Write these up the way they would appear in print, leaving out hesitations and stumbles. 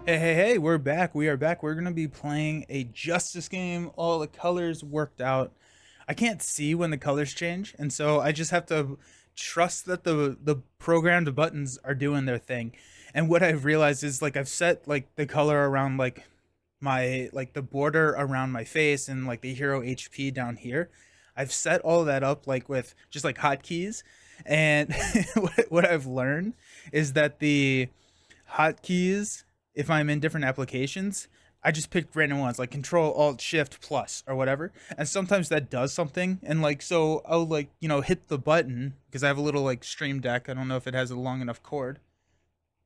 Hey, we're back. We are back. We're going to be playing a Justice game. All the colors worked out. I can't see when the colors change, and so I just have to trust that the programmed buttons are doing their thing. And what I've realized is like I've set like the color around like my like the border around my face and like the hero HP down here. I've set all of that up like with just like hotkeys. And what I've learned is that the hotkeys, if I'm in different applications, I just pick random ones like Control Alt Shift plus or whatever, and sometimes that does something. And like so, I'll like hit the button because I have a little like Stream Deck. I don't know if it has a long enough cord.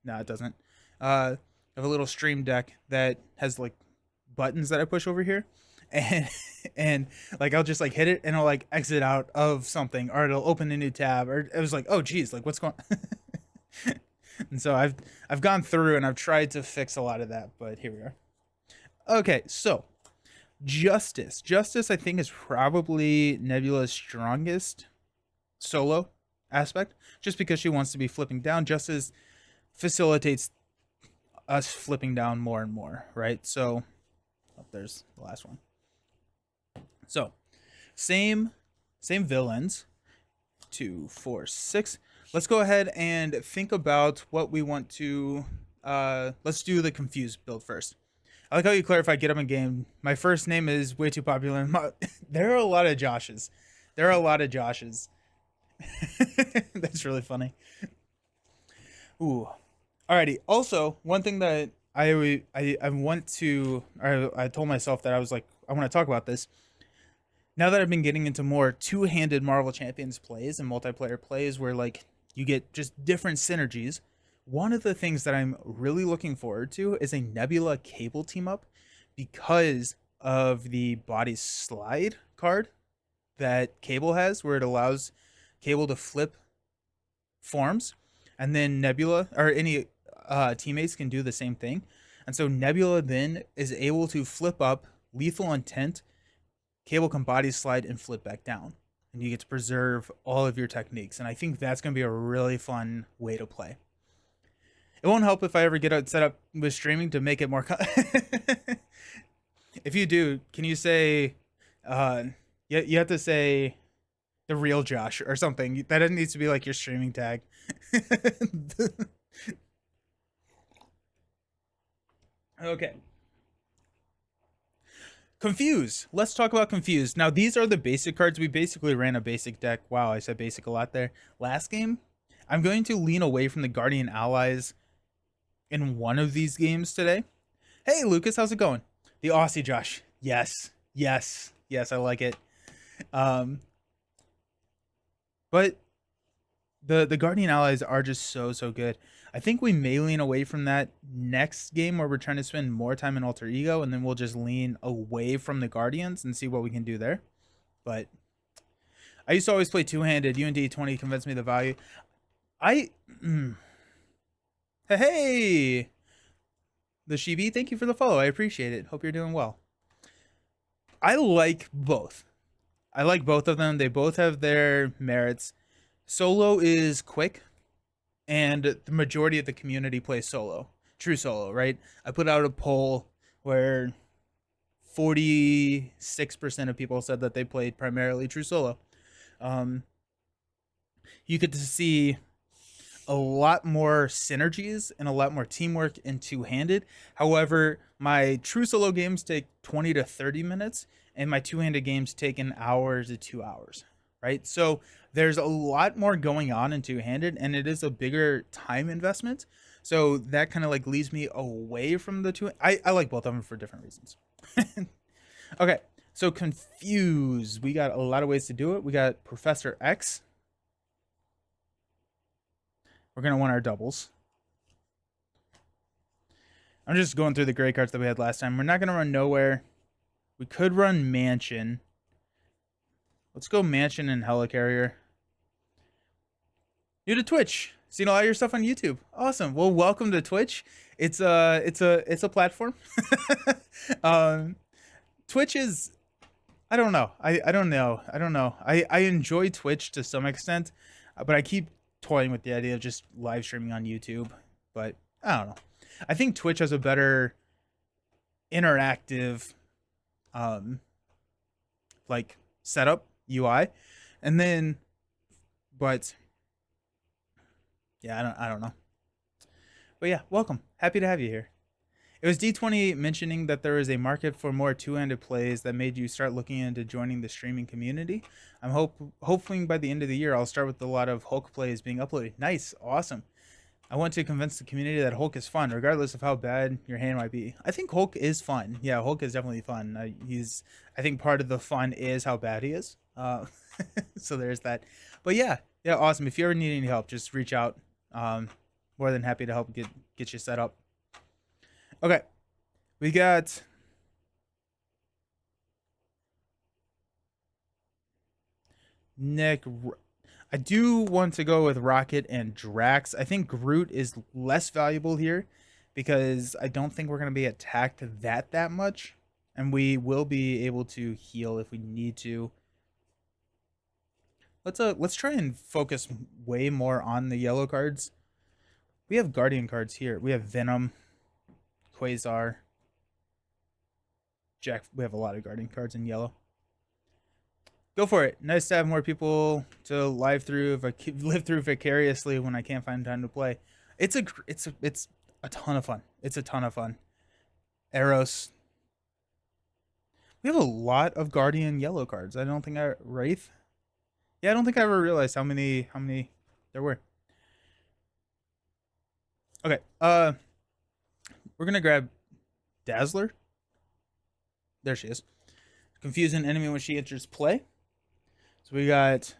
No, it doesn't. I have a little Stream Deck that has like buttons that I push over here, and and like I'll just like hit it and I'll like exit out of something or it'll open a new tab or it was like, oh geez, like what's going. And so I've gone through and I've tried to fix a lot of that, but here we are. Okay, so Justice I think is probably Nebula's strongest solo aspect, just because she wants to be flipping down. Justice facilitates us flipping down more and more, right? So there's the last one. So same villains, 2, 4, 6. Let's go ahead and think about what we want to. Let's do the confused build first. I like how you clarify get up in game. My first name is way too popular. There are a lot of Joshes. There are a lot of Joshes. That's really funny. Ooh. Alrighty. Also, one thing that I want to, or I told myself that I was like, I want to talk about this. Now that I've been getting into more two-handed Marvel Champions plays and multiplayer plays where like you get just different synergies, one of the things that I'm really looking forward to is a Nebula Cable team up because of the body slide card that Cable has, where it allows Cable to flip forms, and then Nebula or any teammates can do the same thing. And so Nebula then is able to flip up Lethal Intent. Cable can body slide and flip back down, and you get to preserve all of your techniques. And I think that's going to be a really fun way to play. It won't help if I ever get it set up with streaming to make it more. If you do, can you say? You have to say the real Josh or something. That needs to be like your streaming tag. Okay. Confuse. Let's talk about Confuse. Now, these are the basic cards. We basically ran a basic deck. Wow, I said basic a lot there. Last game, I'm going to lean away from the Guardian Allies in one of these games today. Hey, Lucas, how's it going? The Aussie Josh. Yes, I like it. Um, but the Guardian Allies are just so good. I think we may lean away from that next game where we're trying to spend more time in Alter Ego, and then we'll just lean away from the Guardians and see what we can do there. But I used to always play two-handed. UND 20 convinced me the value. Hey, the Shibi, thank you for the follow. I appreciate it. Hope you're doing well. I like both. I like both of them. They both have their merits. Solo is quick, and the majority of the community plays solo. True solo, right? I put out a poll where 46% of people said that they played primarily true solo. You get to see a lot more synergies and a lot more teamwork in two-handed. However, my true solo games take 20 to 30 minutes, and my two-handed games take an hour to 2 hours, right? So there's a lot more going on in two-handed, and it is a bigger time investment. So that kind of like leads me away from the two. I like both of them for different reasons. Okay, so Confuse. We got a lot of ways to do it. We got Professor X. We're going to want our doubles. I'm just going through the gray cards that we had last time. We're not going to run Nowhere. We could run Mansion. Let's go Mansion and Helicarrier. New to Twitch. Seen a lot of your stuff on YouTube. Awesome. Well, welcome to Twitch. It's a platform. Twitch is, I don't know. I don't know. I enjoy Twitch to some extent, but I keep toying with the idea of just live streaming on YouTube. But I don't know. I think Twitch has a better interactive um like setup UI. And then but yeah, I don't know. But yeah, welcome. Happy to have you here. It was D20 mentioning that there is a market for more two-handed plays that made you start looking into joining the streaming community. I'm hoping by the end of the year I'll start with a lot of Hulk plays being uploaded. Nice, awesome. I want to convince the community that Hulk is fun, regardless of how bad your hand might be. I think Hulk is fun. Yeah, Hulk is definitely fun. I think part of the fun is how bad he is. So there's that. But yeah, awesome. If you ever need any help, just reach out. Um, More than happy to help get you set up. Okay, we got Nick. I do want to go with Rocket and Drax. I think Groot is less valuable here because I don't think we're going to be attacked that much, and we will be able to heal if we need to. Let's try and focus way more on the yellow cards. We have Guardian cards here. We have Venom, Quasar, Jack. We have a lot of Guardian cards in yellow. Go for it. Nice to have more people to live through vicariously when I can't find time to play. It's a ton of fun. It's a ton of fun. Eros. We have a lot of Guardian yellow cards. I don't think Wraith. Yeah, I don't think I ever realized how many there were. Okay. We're gonna grab Dazzler. There she is. Confuse an enemy when she enters play. So we got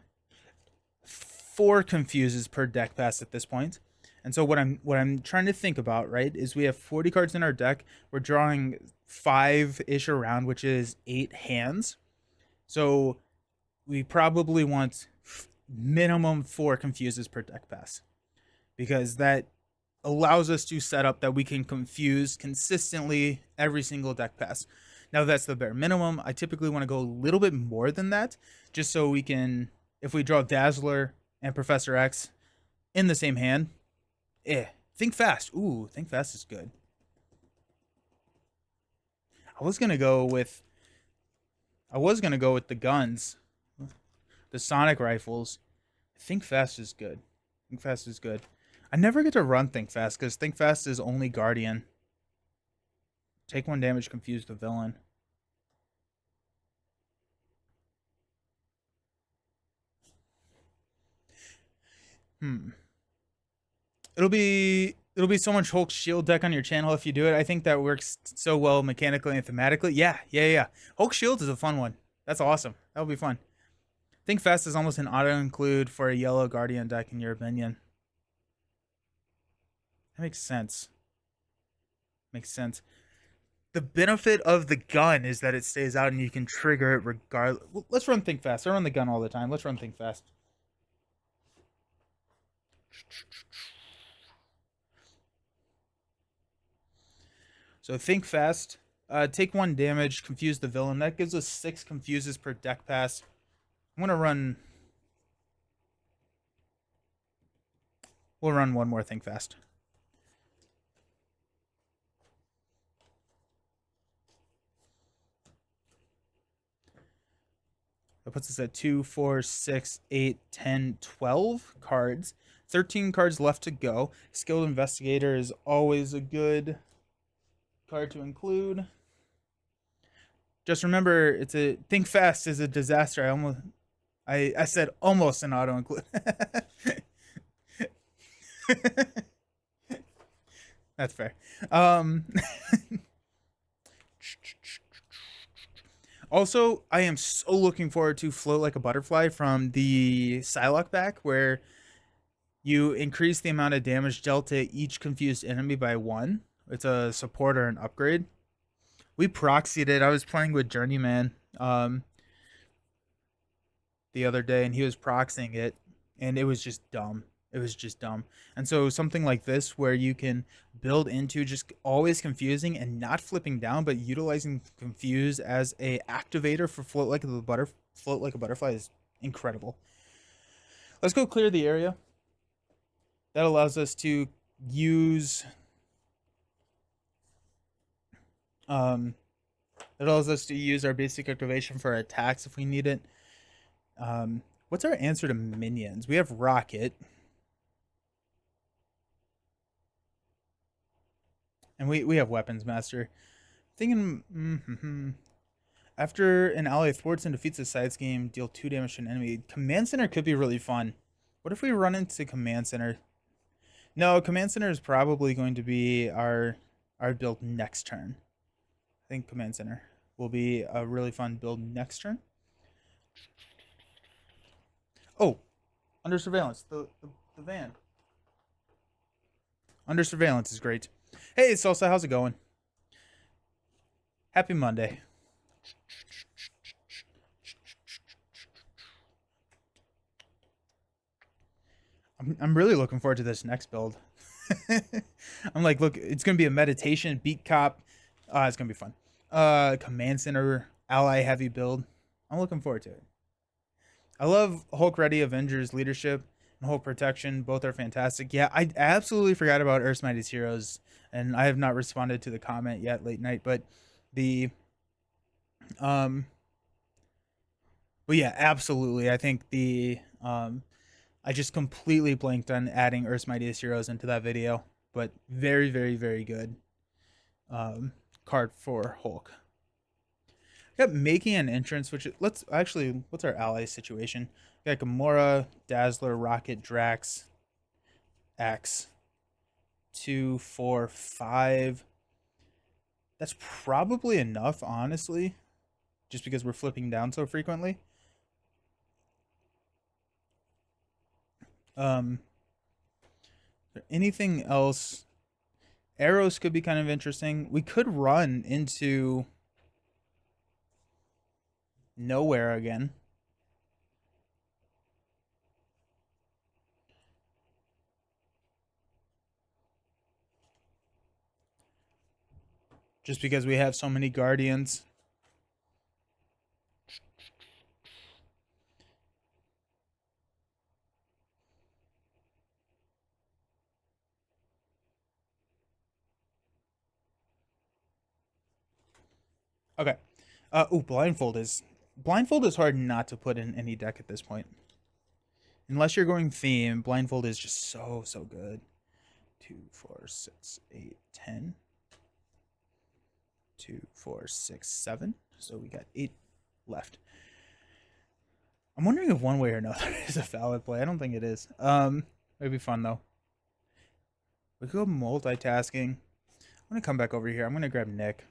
4 confuses per deck pass at this point. And so what I'm trying to think about, right, is we have 40 cards in our deck. We're drawing 5-ish around, which is 8 hands. So we probably want minimum 4 confuses per deck pass, because that allows us to set up that we can confuse consistently every single deck pass. Now that's the bare minimum. I typically want to go a little bit more than that, just so we can, if we draw Dazzler and Professor X in the same hand, Think Fast. Ooh, Think Fast is good. I was gonna go with the guns, the sonic rifles. Think Fast is good. Think Fast is good. I never get to run Think Fast because Think Fast is only Guardian. Take 1 damage, confuse the villain. It'll be so much Hulk Shield deck on your channel if you do it. I think that works so well mechanically and thematically. Yeah. Hulk Shield is a fun one. That's awesome. That'll be fun. Think Fast is almost an auto include for a yellow Guardian deck, in your opinion. That makes sense. Makes sense. The benefit of the gun is that it stays out and you can trigger it regardless. Let's run Think Fast. I run the gun all the time. Let's run Think Fast. So Think Fast. Take 1 damage, confuse the villain. That gives us 6 confuses per deck pass. I'm gonna run. We'll run 1 more Think Fast. That puts us at 2, 4, 6, 8, 10, 12 cards. 13 cards left to go. Skilled Investigator is always a good card to include. Just remember, it's a Think Fast is a disaster. I said almost an auto include. That's fair. Also, I am so looking forward to Float Like a Butterfly from the Psylocke back, where you increase the amount of damage dealt to each confused enemy by 1. It's a support or an upgrade. We proxied it. I was playing with Journeyman the other day, and he was proxying it, and it was just dumb. It was just dumb. And so something like this, where you can build into just always confusing and not flipping down, but utilizing confuse as a activator for Float Like a Butterfly is incredible. Let's go clear the area. That allows us to use Um, it allows us to use our basic activation for attacks if we need it. What's our answer to minions? We have Rocket. And we have Weapons Master. Thinking, after an ally thwarts and defeats a side scheme, deal 2 damage to an enemy. Command Center could be really fun. What if we run into Command Center? No, Command Center is probably going to be our build next turn. I think Command Center will be a really fun build next turn. Oh, under surveillance, the van. Under surveillance is great. Hey, Salsa, how's it going? Happy Monday. I'm really looking forward to this next build. I'm like, look, it's gonna be a meditation beat cop. It's gonna be fun. Command center ally heavy build. I'm looking forward to it. I love Hulk Ready Avengers leadership and Hulk protection. Both are fantastic. Yeah, I absolutely forgot about Earth's Mightiest Heroes, and I have not responded to the comment yet late night. But the um, but yeah, absolutely. I think the I just completely blanked on adding Earth's Mightiest Heroes into that video, but very, very, very good card for Hulk. Got making an entrance, which let's actually, what's our ally situation? We got Gamora, Dazzler, Rocket, Drax, X, 2, 4, 5. That's probably enough, honestly, just because we're flipping down so frequently. Anything else? Arrows could be kind of interesting. We could run into nowhere again. Just because we have so many guardians. Okay. Blindfold is hard not to put in any deck at this point. Unless you're going theme, Blindfold is just so good. 2, 4, 6, 8, 10. 2, 4, 6, 7. So we got 8 left. I'm wondering if one way or another is a valid play. I don't think it is. It'd be fun though. We could go multitasking. I'm gonna come back over here. I'm gonna grab Nick.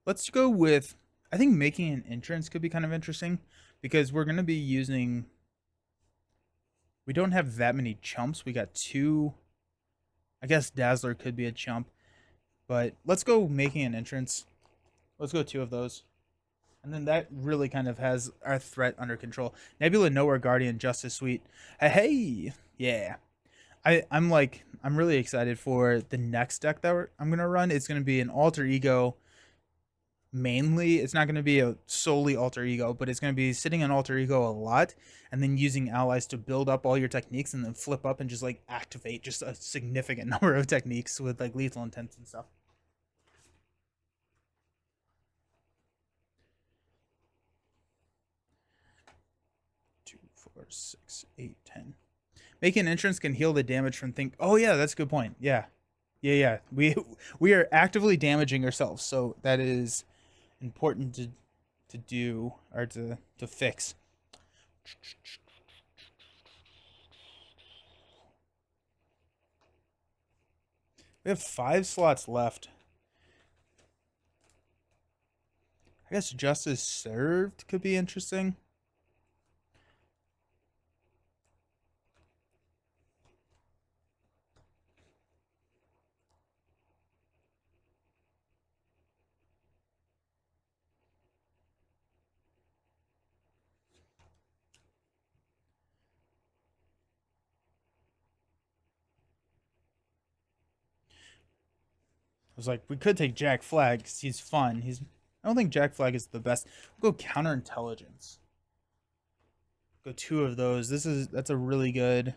Let's go with, I think making an entrance could be kind of interesting because we're gonna be using, we don't have that many chumps. We got 2. I guess Dazzler could be a chump, but let's go making an entrance. Let's go 2 of those. And then that really kind of has our threat under control. Nebula, Nowhere, Guardian, Justice Suite. Hey, yeah. I'm really excited for the next deck that I'm going to run. It's going to be an alter ego mainly. It's not going to be a solely alter ego, but it's going to be sitting on alter ego a lot and then using allies to build up all your techniques and then flip up and just like activate just a significant number of techniques with like lethal intents and stuff. 2, 4, 6, 8, 10. Making an entrance can heal the damage from think. Oh yeah, that's a good point. Yeah. We are actively damaging ourselves, so that is important to do or to fix. We have 5 slots left. I guess Justice Served could be interesting. I was like, we could take Jack Flag because he's fun. I don't think Jack Flag is the best. We'll go Counterintelligence. Go 2 of those. That's a really good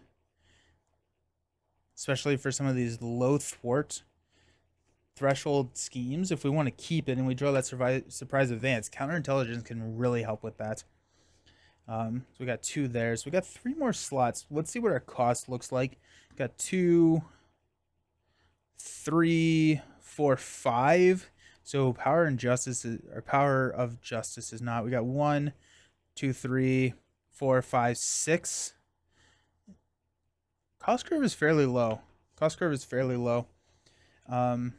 especially for some of these low thwart threshold schemes. If we want to keep it and we draw that surprise advance, counterintelligence can really help with that. So we got 2 there. So we got 3 more slots. Let's see what our cost looks like. Got 2, 3, 4, 5. So power and justice is, or power of justice is not. We got 1, 2, 3, 4, 5, 6. Cost curve is fairly low. Cost curve is fairly low. I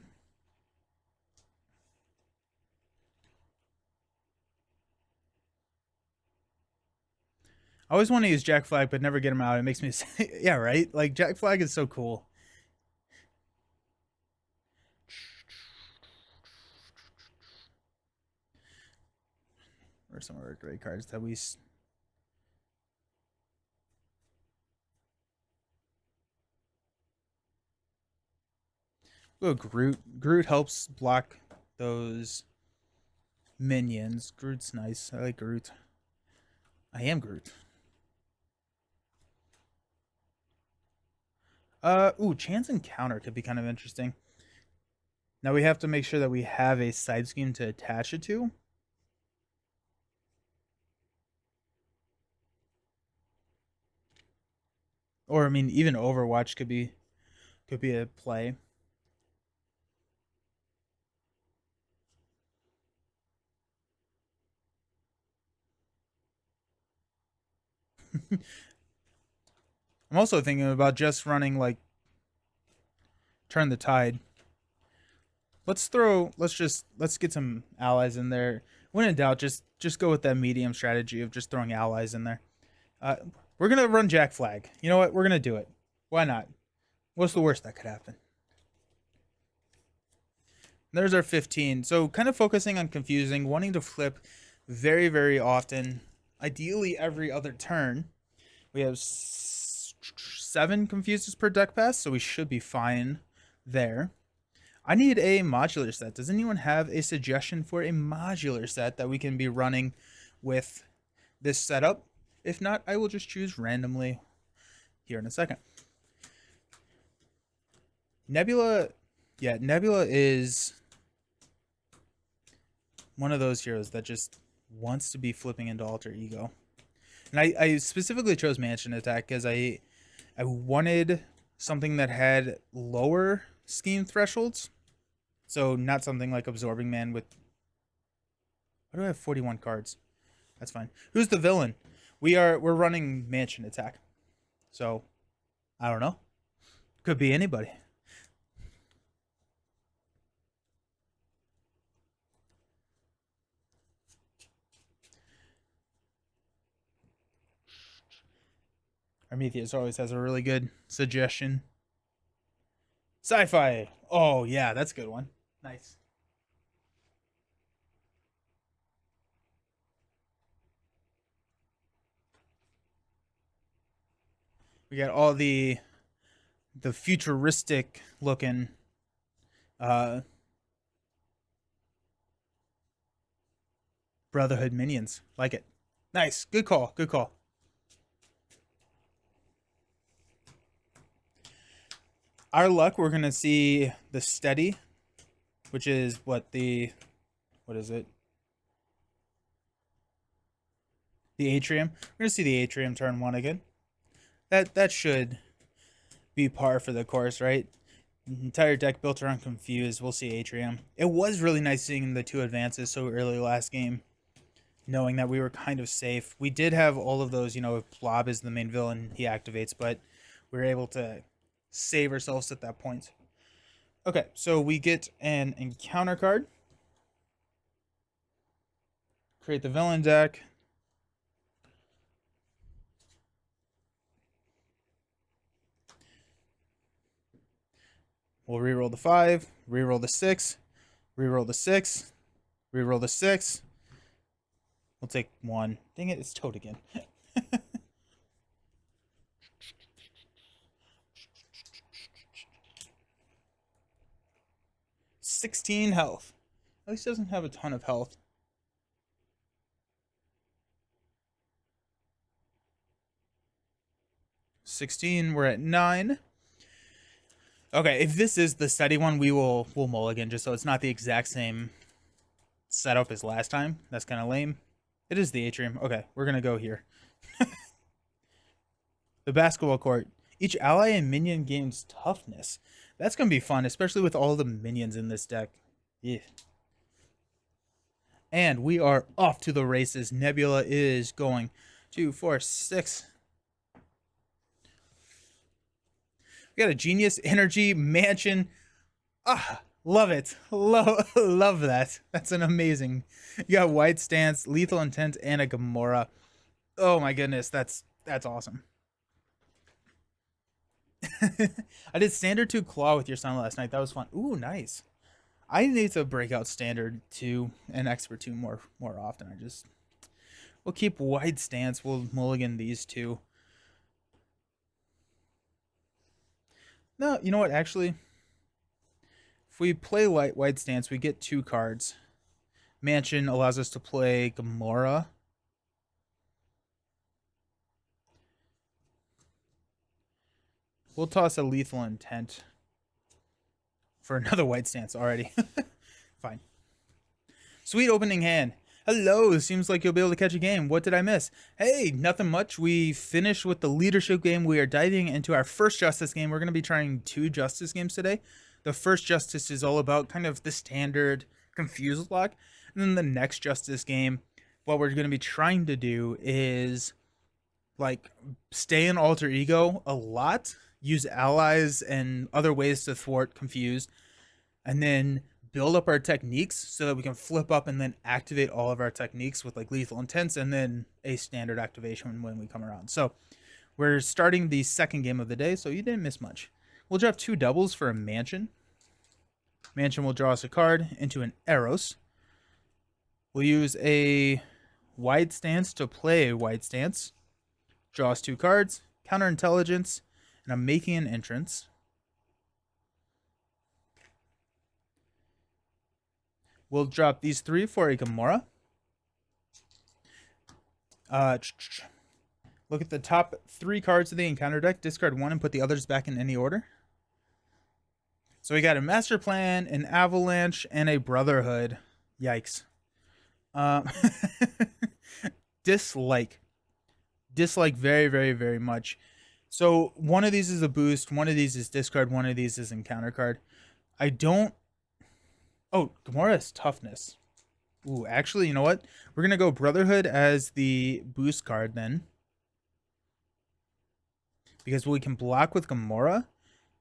always want to use Jack Flag, but never get him out. It makes me say, yeah, right? Like, Jack Flag is so cool. Or some of our great cards that we. Oh, Groot. Groot helps block those minions. Groot's nice. I like Groot. I am Groot. Chance Encounter could be kind of interesting. Now we have to make sure that we have a side scheme to attach it to. Or I mean, even Overwatch could be a play. I'm also thinking about just running like Turn the Tide. Let's get some allies in there. When in doubt, just go with that medium strategy of just throwing allies in there. We're gonna run Jack Flag. You know what? We're gonna do it. Why not? What's the worst that could happen? There's our 15. So kind of focusing on confusing, wanting to flip very, very often. Ideally every other turn. We have 7 confuses per deck pass, so we should be fine there. I need a modular set. Does anyone have a suggestion for a modular set that we can be running with this setup? If not, I will just choose randomly here in a second. Nebula, yeah, Nebula is one of those heroes that just wants to be flipping into alter ego. And I specifically chose Mansion Attack because I wanted something that had lower scheme thresholds. So not something like Absorbing Man with... Why do I have 41 cards? That's fine. Who's the villain? We're running Mansion Attack. So, I don't know. Could be anybody. Prometheus always has a really good suggestion. Sci-fi. Oh, yeah, that's a good one. Nice. We got all the futuristic looking Brotherhood minions. Like it. Nice. Good call. Good call. Our luck, we're going to see the Steady, which is what is it? The Atrium. We're going to see the Atrium turn 1 again. That should be par for the course, right? Entire deck built around Confused. We'll see Atrium. It was really nice seeing the 2 advances so early last game, knowing that we were kind of safe. We did have all of those, if Blob is the main villain, he activates, but we were able to save ourselves at that point. Okay, so we get an encounter card. Create the villain deck. We'll reroll the 5, reroll the 6, reroll the 6, reroll the 6. We'll take 1. Dang it, it's Toad again. 16 health. At least doesn't have a ton of health. 16, we're at 9. Okay, if this is the steady one, we'll mulligan just so it's not the exact same setup as last time. That's kind of lame. It is the atrium. Okay, we're gonna go here. The basketball court. Each ally and minion gains toughness. That's gonna be fun, especially with all the minions in this deck. Yeah. And we are off to the races. Nebula is going 2, 4, 6. We got a genius energy mansion. Ah, love it. Love that. That's an amazing. You got wide stance, lethal intent, and a Gamora. Oh my goodness, that's awesome. I did standard 2 claw with your son last night. That was fun. Ooh, nice. I need to break out standard 2 and expert 2 more often. We'll keep wide stance. We'll mulligan these two. No, you know what? Actually, if we play wide stance, we get 2 cards. Mansion allows us to play Gamora. We'll toss a lethal intent for another white stance already. Fine. Sweet opening hand. Hello, seems like you'll be able to catch a game. What did I miss? Hey, nothing much. We finished with the leadership game. We are diving into our first Justice game. We're going to be trying 2 Justice games today. The first Justice is all about kind of the standard confused lock. And then the next Justice game, what we're going to be trying to do is like stay in alter ego a lot, use allies and other ways to thwart confused, and then build up our techniques so that we can flip up and then activate all of our techniques with like lethal intents and then a standard activation when we come around. So we're starting the second game of the day, so you didn't miss much. We'll drop 2 doubles for a mansion. Mansion will draw us a card into an Eros. We'll use a wide stance to play a wide stance. Draw us 2 cards, counter intelligence, and I'm making an entrance. We'll drop these 3 for a Gamora. Look at the top 3 cards of the encounter deck. Discard 1 and put the others back in any order. So we got a Master Plan, an Avalanche, and a Brotherhood. Yikes. Dislike. Dislike very, very, very much. So one of these is a boost. One of these is discard. One of these is encounter card. I don't... Oh, Gamora has toughness. Ooh, actually, you know what? We're going to go Brotherhood as the boost card then. Because we can block with Gamora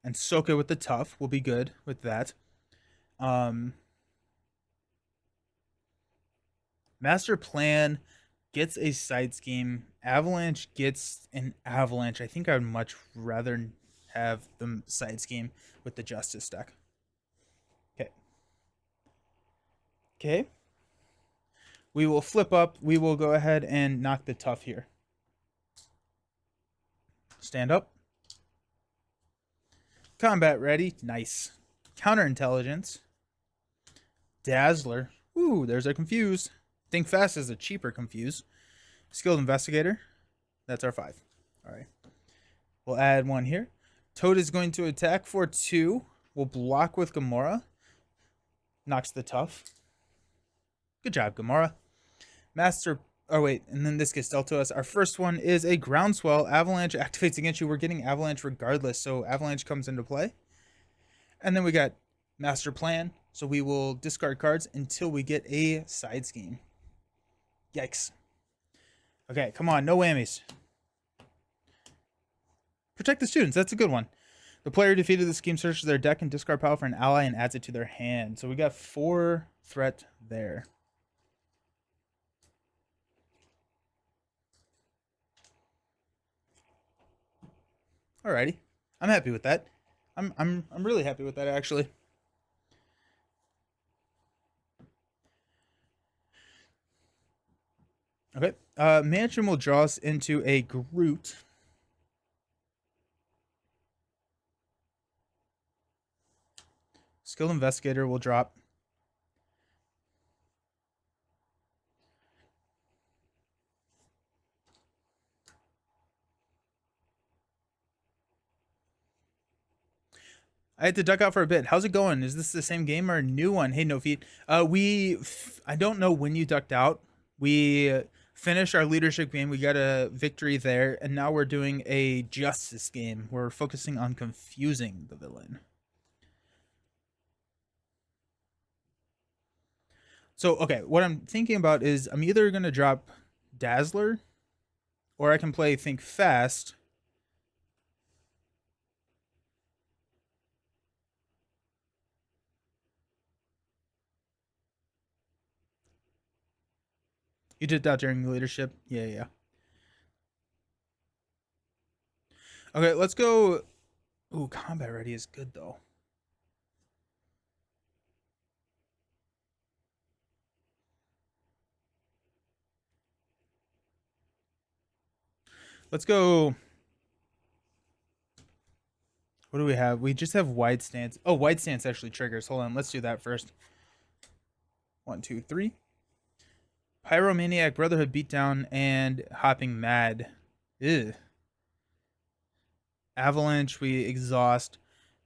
and soak it with the tough. We'll be good with that. Master Plan gets a side scheme. Avalanche gets an Avalanche. I think I would much rather have the side scheme with the Justice deck. Okay. We will flip up. We will go ahead and knock the tough here. Stand up. Combat ready. Nice. Counter intelligence. Dazzler. Ooh, there's a confuse. Think fast is a cheaper confuse. Skilled investigator. That's our 5. All right. We'll add 1 here. Toad is going to attack for 2. We'll block with Gamora. Knocks the tough. Good job, Gamora. Master... Oh, wait. And then this gets dealt to us. Our first one is a Groundswell. Avalanche activates against you. We're getting Avalanche regardless, so Avalanche comes into play. And then we got Master Plan. So we will discard cards until we get a side scheme. Yikes. Okay, come on. No whammies. Protect the students. That's a good one. The player defeated the scheme searches their deck and discard power for an ally and adds it to their hand. So we got 4 threat there. Alrighty, I'm happy with that. I'm really happy with that actually. Okay, Mansion will draw us into a Groot. Skilled Investigator will drop. I had to duck out for a bit. How's it going? Is this the same game or a new one? Hey, no feet. I don't know when you ducked out. We finished our leadership game. We got a victory there, and now we're doing a justice game. We're focusing on confusing the villain. So, okay, what I'm thinking about is I'm either gonna drop Dazzler, or I can play Think Fast. You did that during leadership. Yeah, yeah. Okay, let's go. Ooh, combat ready is good though. Let's go. What do we have? We just have wide stance. Oh, wide stance actually triggers. Hold on, let's do that first. 1, 2, 3. Pyromaniac, Brotherhood Beatdown, and Hopping Mad. Ew. Avalanche, we exhaust.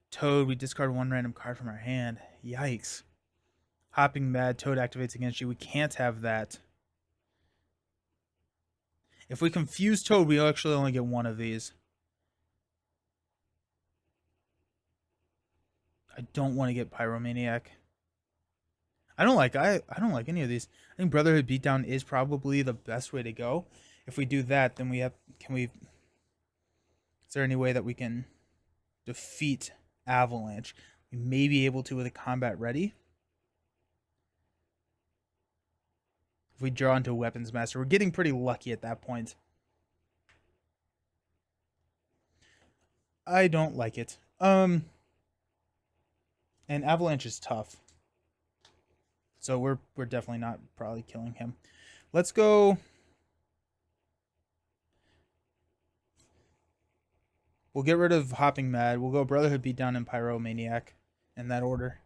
Toad, we discard one random card from our hand. Yikes. Hopping Mad, Toad activates against you. We can't have that. If we confuse Toad, we actually only get one of these. I don't want to get Pyromaniac. I don't like any of these. I think Brotherhood Beatdown is probably the best way to go. If we do that, then we have is there any way that we can defeat Avalanche? We may be able to with a combat ready. If we draw into Weapons Master, we're getting pretty lucky at that point. I don't like it. And Avalanche is tough. So we're definitely not probably killing him. Let's go. We'll get rid of Hopping Mad. We'll go Brotherhood Beatdown and Pyromaniac in that order.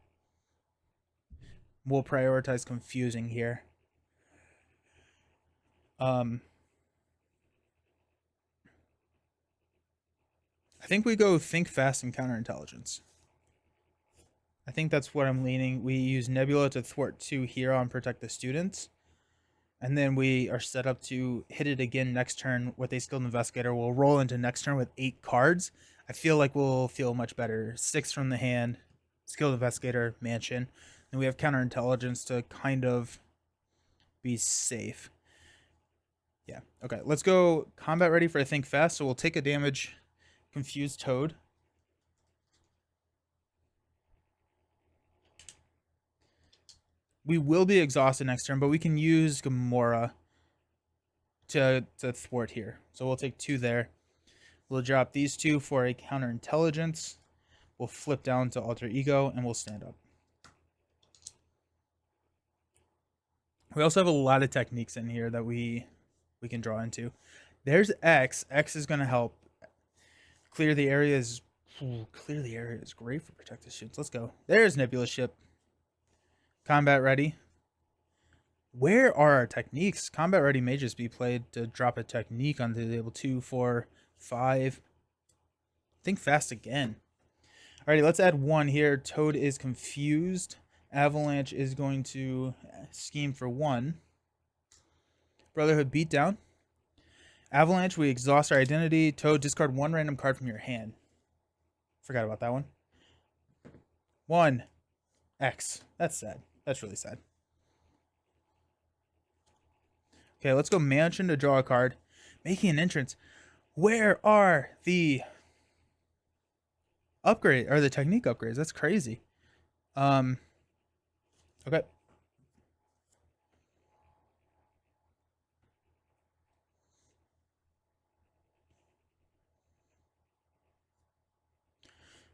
We'll prioritize confusing here. I think we go Think Fast and Counterintelligence. I think that's what I'm leaning. We use Nebula to thwart 2 here on Protect the Students. And then we are set up to hit it again next turn with a Skilled Investigator. We'll roll into next turn with 8 cards. I feel like we'll feel much better. 6 from the hand, Skilled Investigator, Mansion. And we have Counterintelligence to kind of be safe. Yeah, okay. Let's go combat ready for I Think Fast. So we'll take a damage, Confused Toad. We will be exhausted next turn, but we can use Gamora to thwart here. So we'll take 2 there. We'll drop these 2 for a Counterintelligence. We'll flip down to Alter Ego, and we'll stand up. We also have a lot of techniques in here that we can draw into. There's X. X is going to help clear the areas. Clear the area is great for protected ships. Let's go. There's Nebula ship. Combat ready. Where are our techniques? Combat ready may just be played to drop a technique onto the table. 2, 4, 5. Think Fast again. Alrighty, let's add 1 here. Toad is confused. Avalanche is going to scheme for 1. Brotherhood Beatdown. Avalanche, we exhaust our identity. Toad, discard 1 random card from your hand. Forgot about that one. 1. X. That's sad. That's really sad. Okay, let's go Mansion to draw a card. Making an entrance. Where are the upgrade or the technique upgrades? That's crazy. Okay.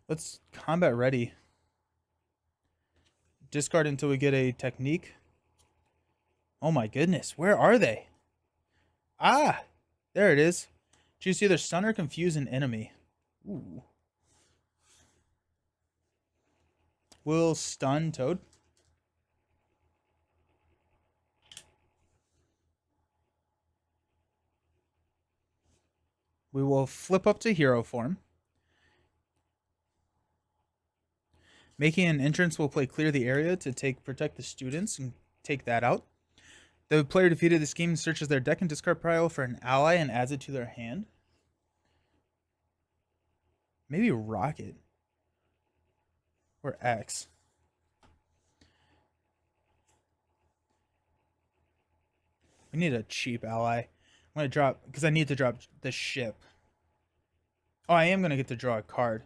Let's combat ready. Discard until we get a technique. Oh my goodness, where are they? Ah, there it is. Choose either stun or confuse an enemy. Ooh. We'll stun Toad. We will flip up to hero form. Making an entrance will play clear the area to protect the students and take that out. The player defeated this game searches their deck and discard pile for an ally and adds it to their hand. Maybe Rocket. Or X. We need a cheap ally. I'm going to drop, because I need to drop the ship. Oh, I am going to get to draw a card.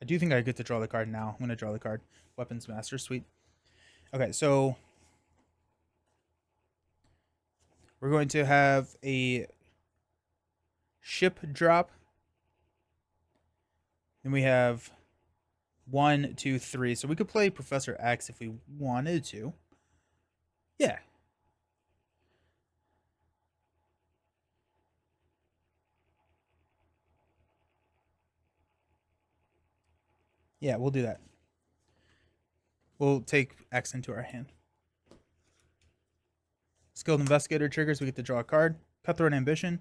I do think I get to draw the card now. I'm going to draw the card. Weapons Master, sweet. Okay, so we're going to have a ship drop. Then we have 1, 2, 3. So we could play Professor X if we wanted to. Yeah. Yeah, we'll do that. We'll take X into our hand. Skilled Investigator triggers. We get to draw a card. Cutthroat Ambition.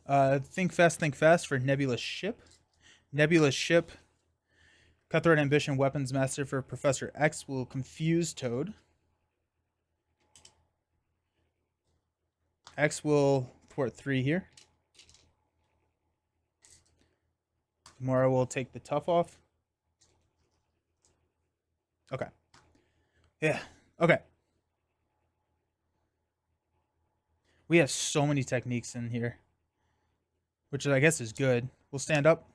Think Fast for Nebula Ship. Nebula Ship. Cutthroat Ambition Weapons Master for Professor X will confuse Toad. X will thwart 3 here. Gamora will take the tough off. Okay. Yeah. Okay. We have so many techniques in here, which I guess is good. We'll stand up.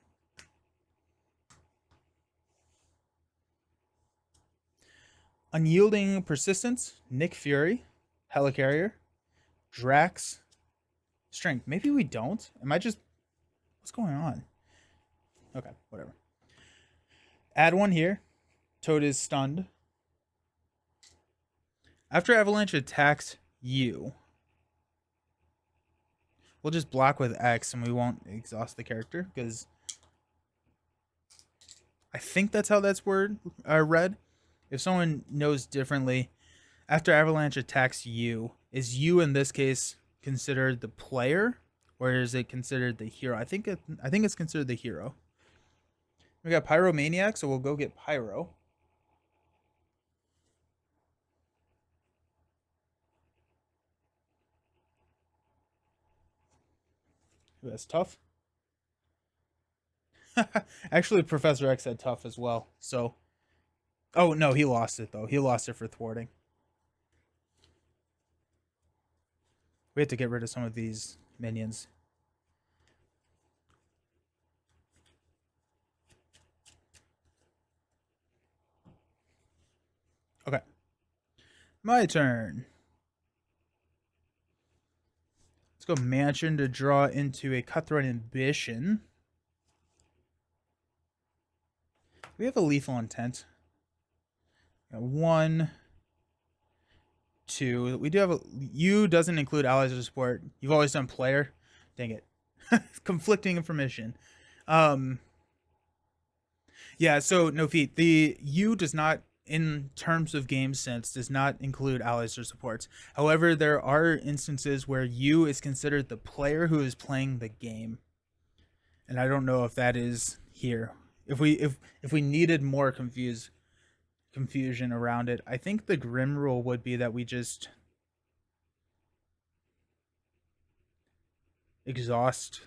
Unyielding Persistence, Nick Fury, Helicarrier, Drax, Strength. Maybe we don't. Am I just... What's going on? Okay, whatever. Add 1 here. Toad is stunned. After Avalanche attacks you, we'll just block with X and we won't exhaust the character because I think that's how that's read. If someone knows differently, after Avalanche attacks you, is you in this case considered the player or is it considered the hero? I think it's considered the hero. We got Pyromaniac, so we'll go get Pyro. Who has tough? Actually, Professor X had tough as well. So, oh no, he lost it though. He lost it for thwarting. We have to get rid of some of these minions. Okay. My turn. Let's go Mansion to draw into a Cutthroat Ambition. We have a Lethal Intent. 1, 2. We do have a... U doesn't include allies or support. You've always done player. Dang it. Conflicting information. Yeah, so no feet. The U does not, in terms of game sense, does not include allies or supports. However, there are instances where U is considered the player who is playing the game. And I don't know if that is here. If we needed more confusion around it, I think the Grim rule would be that we just exhaust.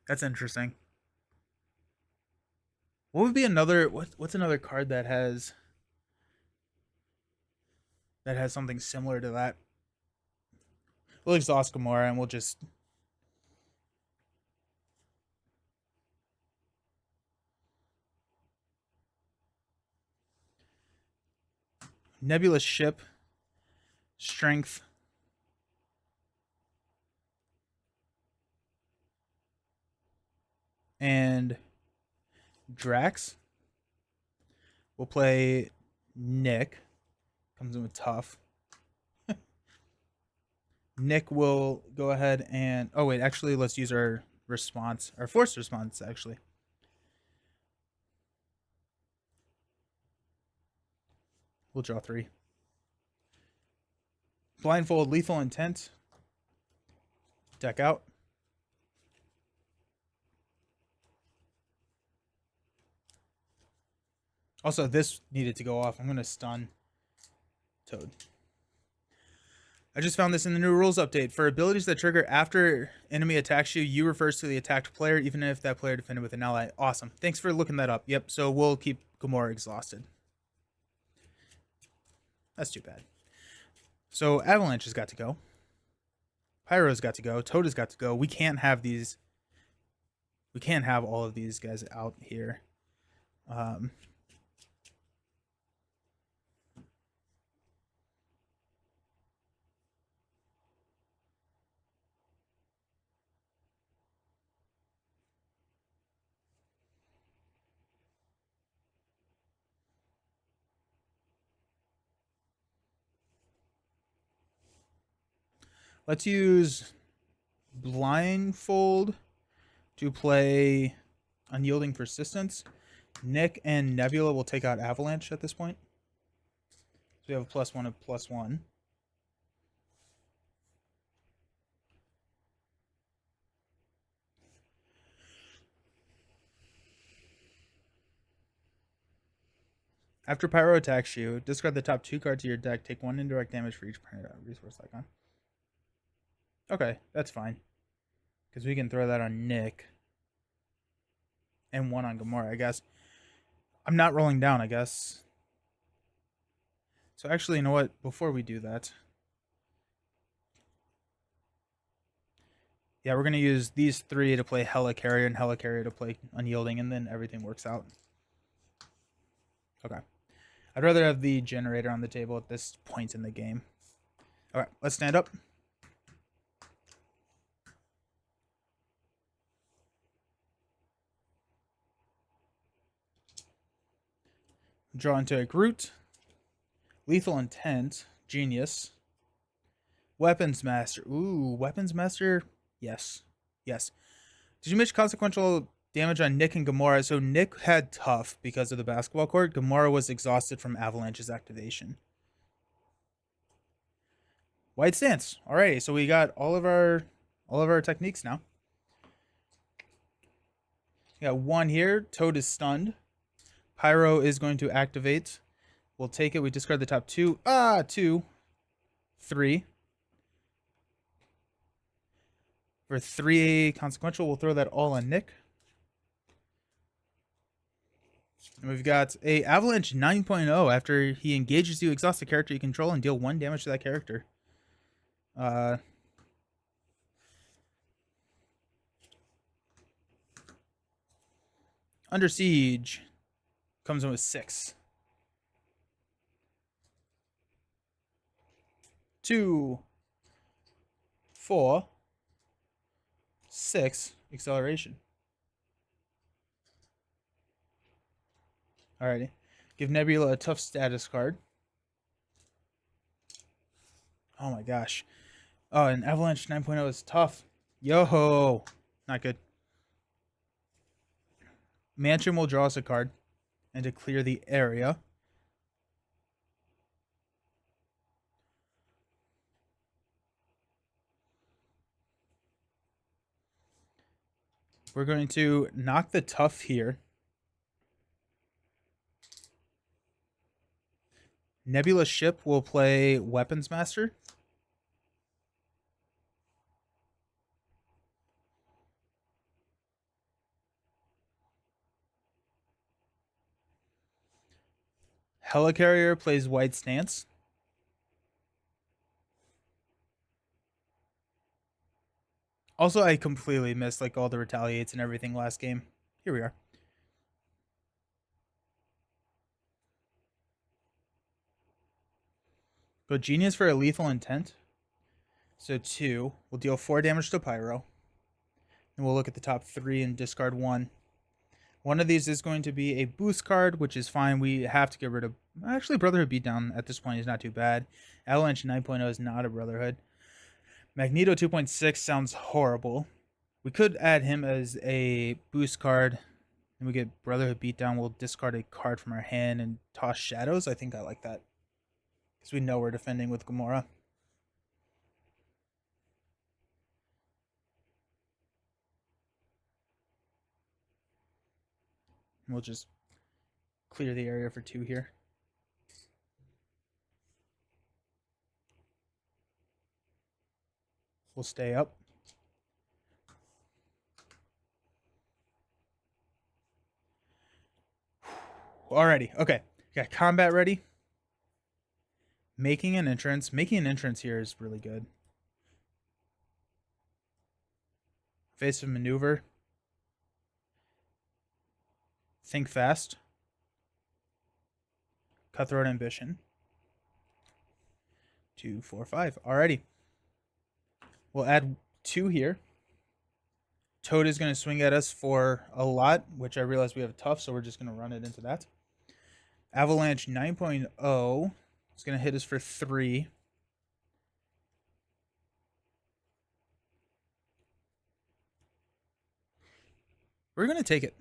That's interesting. What would be another what's another card that has something similar to that? We'll exhaust Gamora and we'll just Nebula Ship, Strength, and Drax. We'll play Nick. Comes in with tough. Nick will go ahead and... Oh, wait. Actually, let's use our response. Our forced response, actually. We'll draw 3. Blindfold, Lethal Intent. Deck out. Also, this needed to go off. I'm going to stun Toad. I just found this in the new rules update. For abilities that trigger after enemy attacks you, you refers to the attacked player, even if that player defended with an ally. Awesome. Thanks for looking that up. Yep, so we'll keep Gamora exhausted. That's too bad. So Avalanche has got to go. Pyro's got to go. Toad has got to go. We can't have these. We can't have all of these guys out here. Let's use Blindfold to play Unyielding Persistence. Nick and Nebula will take out Avalanche at this point. So we have a +1 and +1. After Pyro attacks you, discard the top 2 cards of your deck. Take 1 indirect damage for each resource icon. Okay, that's fine. Because we can throw that on Nick. And 1 on Gamora, I guess. I'm not rolling down, I guess. So actually, you know what? Before we do that... Yeah, we're going to use these 3 to play Helicarrier and Helicarrier to play Unyielding, and then everything works out. Okay. I'd rather have the generator on the table at this point in the game. All right, let's stand up. Draw into a Groot. Lethal Intent. Genius. Weapons Master. Ooh, Weapons Master. Yes. Yes. Did you mention consequential damage on Nick and Gamora? So Nick had tough because of the basketball court. Gamora was exhausted from Avalanche's activation. White stance. Alrighty, so we got all of our techniques now. We got 1 here. Toad is stunned. Pyro is going to activate. We'll take it. We discard the top 2. 2. 3. For 3 consequential, we'll throw that all on Nick. And we've got a Avalanche 9.0. After he engages you, exhaust the character you control and deal 1 damage to that character. Under Siege comes in with 6. 2, 4, 6 acceleration. Alrighty. Give Nebula a tough status card. Oh my gosh. Oh, and Avalanche 9.0 is tough. Yo-ho. Not good. Mansion will draw us a card. And to clear the area. We're going to knock the tough here. Nebula Ship will play Weapons Master. Helicarrier plays White Stance. Also, I completely missed like all the retaliates and everything last game. Here we are. Go Genius for a Lethal Intent. So 2. We'll deal 4 damage to Pyro. And we'll look at the top 3 and discard 1. One of these is going to be a boost card, which is fine. We have to get rid of... Actually, Brotherhood Beatdown at this point is not too bad. Avalanche 9.0 is not a Brotherhood. Magneto 2.6 sounds horrible. We could add him as a boost card. And we get Brotherhood Beatdown. We'll discard a card from our hand and toss Shadows. I think I like that. Because we know we're defending with Gamora. We'll just clear the area for 2 here. We'll stay up. Alrighty, okay. Got combat ready. Making an entrance. Making an entrance here is really good. Evasive maneuver. Think fast. Cutthroat ambition. 2, 4, 5. Alrighty. We'll add 2 here. Toad is going to swing at us for a lot, which I realize we have tough, so we're just going to run it into that. Avalanche 9.0 is going to hit us for 3. We're going to take it.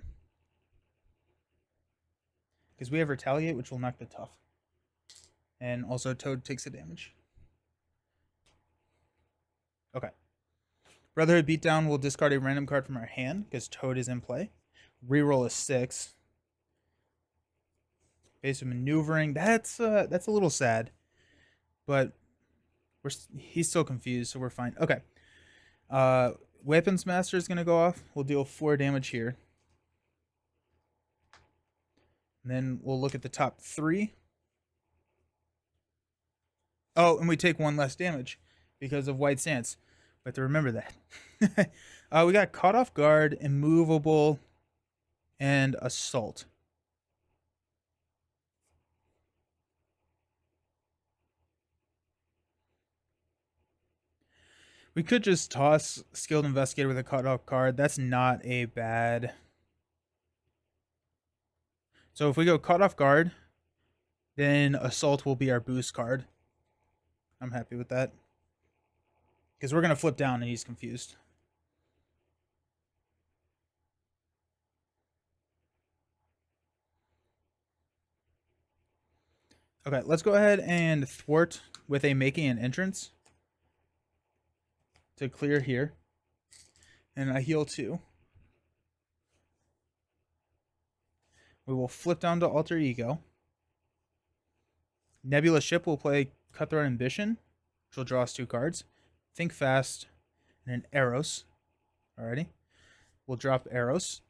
Because we have Retaliate, which will knock the tough. And also Toad takes the damage. Okay. Brotherhood Beatdown will discard a random card from our hand because Toad is in play. Reroll a 6. Basic maneuvering. That's a little sad. But he's still confused, so we're fine. Okay. Weapons Master is going to go off. We'll deal 4 damage here. And then we'll look at the top 3. Oh, and we take 1 less damage because of White Stance. We have to remember that. We got Caught Off Guard, Immovable, and Assault. We could just toss Skilled Investigator with a Caught Off Guard. That's not a bad... So if we go Caught Off Guard, then Assault will be our boost card. I'm happy with that. Because we're going to flip down and he's confused. Okay, let's go ahead and thwart with a Making an Entrance to clear here. And I heal 2. We will flip down to Alter Ego. Nebula Ship will play Cutthroat Ambition, which will draw us 2 cards. Think Fast, and an Eros. Alrighty. We'll drop Eros.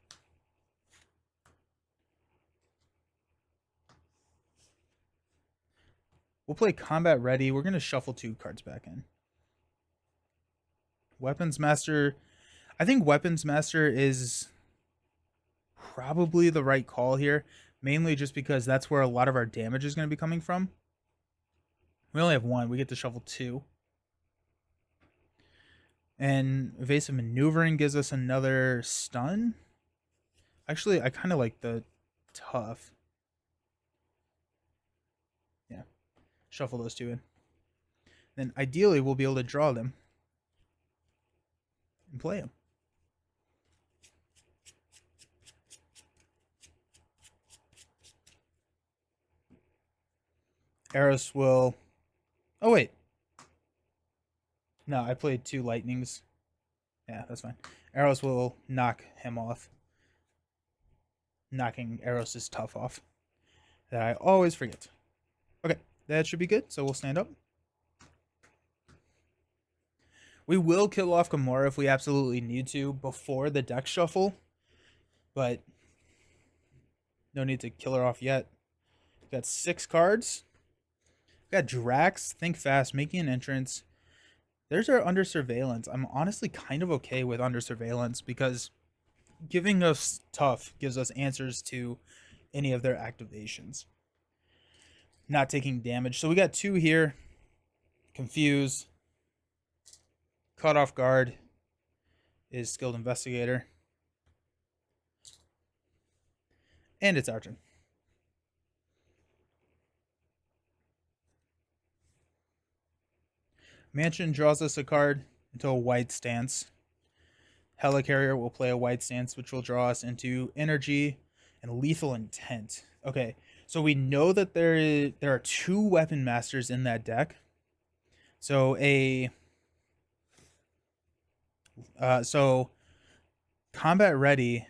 We'll play Combat Ready. We're going to shuffle 2 cards back in. Weapons Master. I think Weapons Master is probably the right call here. Mainly just because that's where a lot of our damage is going to be coming from. We only have 1. We get to shuffle 2. And Evasive Maneuvering gives us another stun. Actually, I kind of like the tough. Yeah. Shuffle those 2 in. Then ideally, we'll be able to draw them. And play them. Eros will... Oh, wait. No, I played 2 lightnings. Yeah, that's fine. Eros will knock him off. Knocking Eros' tough off. That I always forget. Okay, that should be good. So we'll stand up. We will kill off Gamora if we absolutely need to before the deck shuffle. But no need to kill her off yet. We've got 6 cards. We've got Drax, Think Fast, Making an Entrance. There's our Under Surveillance. I'm honestly kind of okay with Under Surveillance because giving us tough gives us answers to any of their activations. Not taking damage. So we got 2 here. Confuse. Caught Off Guard is Skilled Investigator. And it's our turn. Mansion draws us a card into a White Stance. Helicarrier will play a White Stance, which will draw us into Energy and Lethal Intent. Okay, so we know that there are 2 Weapon Masters in that deck. So so Combat Ready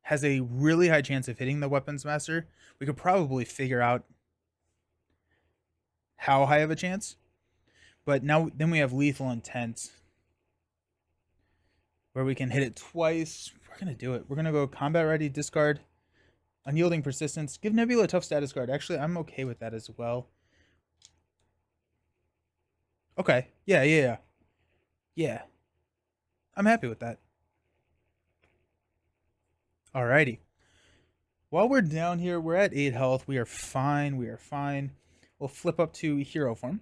has a really high chance of hitting the weapons master. We could probably figure out how high of a chance. But now then we have lethal intent, where we can hit it twice. We're gonna do it. We're gonna go combat ready, discard, unyielding persistence, give Nebula a tough status card. Actually, I'm okay with that as well. Okay. Yeah. I'm happy with that. Alrighty. While we're down here, we're at 8 health. We are fine. We'll flip up to hero form.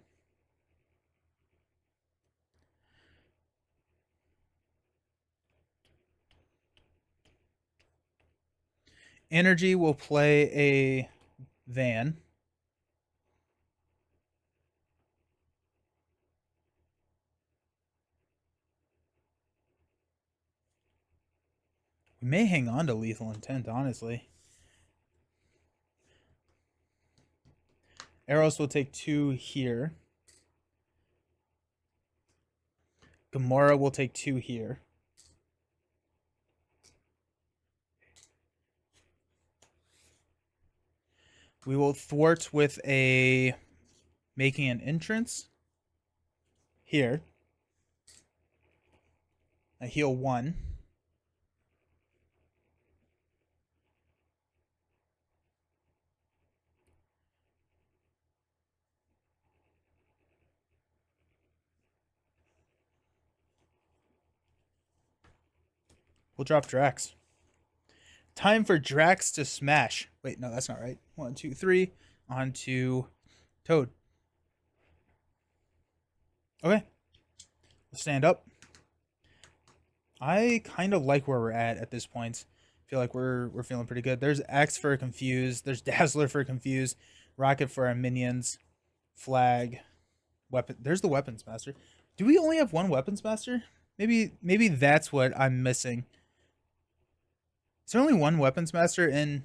Energy will play a van. We may hang on to lethal intent, honestly. Arrows will take 2 here. Gamora will take 2 here. We will thwart with a making an entrance here. A heal 1. We'll drop Drax. Time for Drax to smash. Wait, no, that's not right. 1, 2, 3. On to Toad. Okay. We'll stand up. I kind of like where we're at this point. Feel like we're feeling pretty good. There's X for Confuse. There's Dazzler for Confuse. Rocket for our minions. Flag. Weapon. There's the Weapons Master. Do we only have one Weapons Master? Maybe that's what I'm missing. Is there only one Weapons Master in...